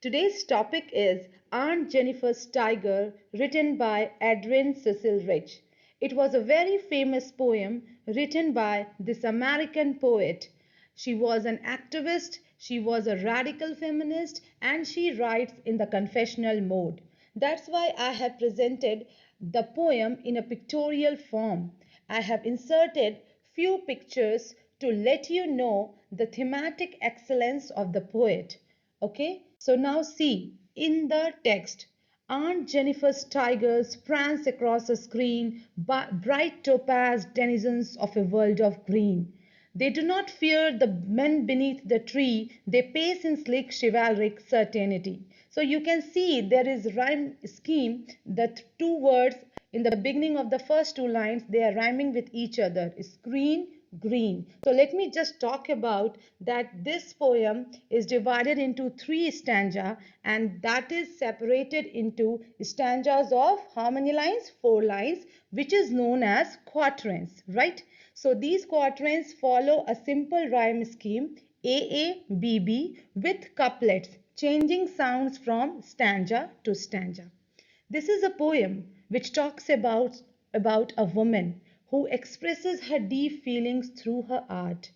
Today's topic is Aunt Jennifer's Tiger, written by Adrienne Rich. It was a very famous poem written by this American poet. She was an activist, she was a radical feminist, and she writes in the confessional mode. That's why I have presented the poem in a pictorial form. I have inserted few pictures to let you know the thematic excellence of the poet. Okay, so now see in the text, Aunt Jennifer's tigers prance across a screen, bright topaz denizens of a world of green. They do not fear the men beneath the tree, they pace in sleek chivalric certainty. So you can see there is rhyme scheme that two words in the beginning of the first two lines they are rhyming with each other. Screen, green. So let me just talk about that this poem is divided into three stanza and that is separated into stanzas of how many lines? Four lines, which is known as quatrains, right? So these quatrains follow a simple rhyme scheme AABB with couplets, changing sounds from stanza to stanza. This is a poem which talks about a woman who expresses her deep feelings through her art.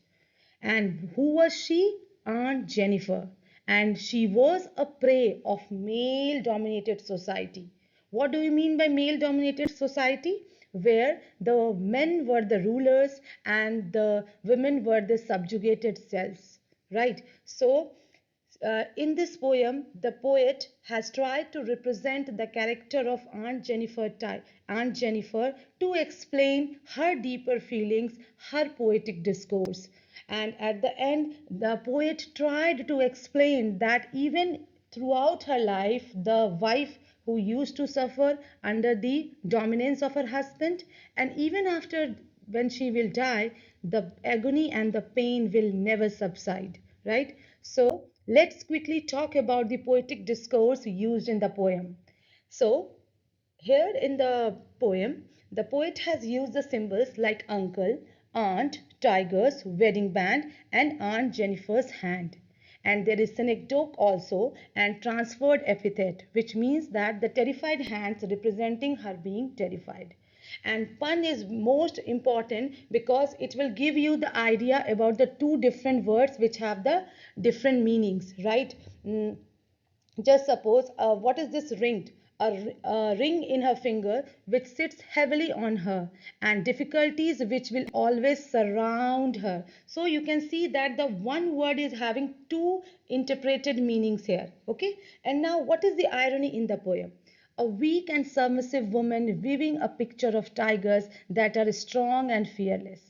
And who was she? Aunt Jennifer. And she was a prey of male dominated society. What do you mean by male dominated society? Where the men were the rulers and the women were the subjugated cells, right? So in this poem, the poet has tried to represent the character of Aunt Jennifer to explain her deeper feelings, her poetic discourse. And at the end, the poet tried to explain that even throughout her life, the wife who used to suffer under the dominance of her husband, and even after when she will die, the agony and the pain will never subside, right? So let's quickly talk about the poetic discourse used in the poem. So here in the poem, the poet has used the symbols like uncle, aunt, tigers, wedding band, and Aunt Jennifer's hand. And there is synecdoche also and transferred epithet, which means that the terrified hands representing her being terrified. And pun is most important because it will give you the idea about the two different words which have the different meanings, right? Just suppose, what is this ring? A ring in her finger which sits heavily on her, and difficulties which will always surround her. So you can see that the one word is having two interpreted meanings here. Okay, and now what is the irony in the poem? A weak and submissive woman weaving a picture of tigers that are strong and fearless.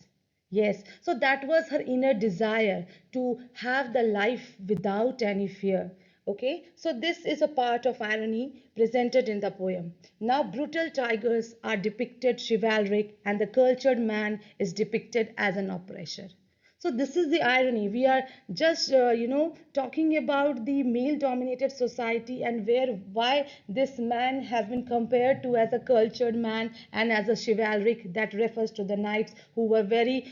Yes, so that was her inner desire to have the life without any fear. Okay, so this is a part of irony presented in the poem. Now, brutal tigers are depicted chivalric, and the cultured man is depicted as an oppressor. So this is the irony. We are just talking about the male dominated society and why this man has been compared to as a cultured man and as a chivalric, that refers to the knights who were very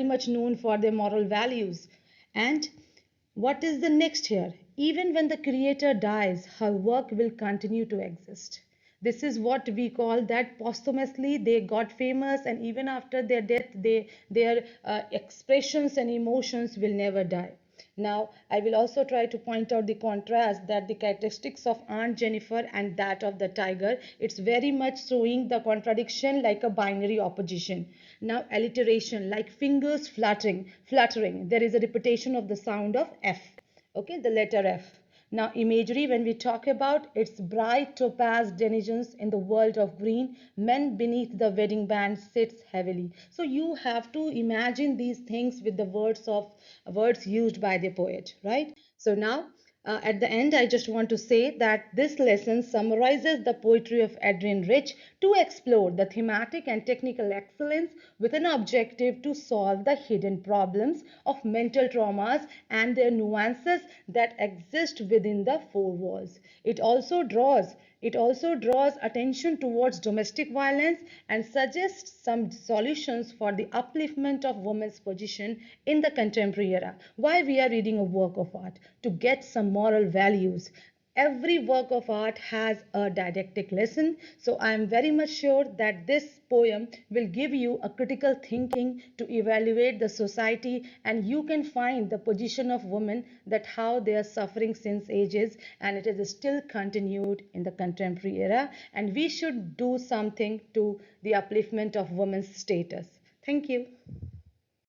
much known for their moral values. And what is the next here? Even when the creator dies, her work will continue to exist. This is what we call that posthumously they got famous, and even after their death, their expressions and emotions will never die. Now, I will also try to point out the contrast that the characteristics of Aunt Jennifer and that of the tiger, it's very much showing the contradiction like a binary opposition. Now, alliteration like fingers fluttering. There is a repetition of the sound of F. Okay, the letter F. Now, imagery, when we talk about its bright topaz denizens in the world of green, men beneath the wedding band sits heavily. So you have to imagine these things with the words used by the poet, right? So now at the end, I just want to say that this lesson summarizes the poetry of Adrienne Rich to explore the thematic and technical excellence with an objective to solve the hidden problems of mental traumas and their nuances that exist within the four walls. It also draws attention towards domestic violence and suggests some solutions for the upliftment of women's position in the contemporary era. Why we are reading a work of art? To get some moral values. Every work of art has a didactic lesson, so I am very much sure that this poem will give you a critical thinking to evaluate the society, and you can find the position of women, that how they are suffering since ages, and it is still continued in the contemporary era, and we should do something to the upliftment of women's status. Thank you.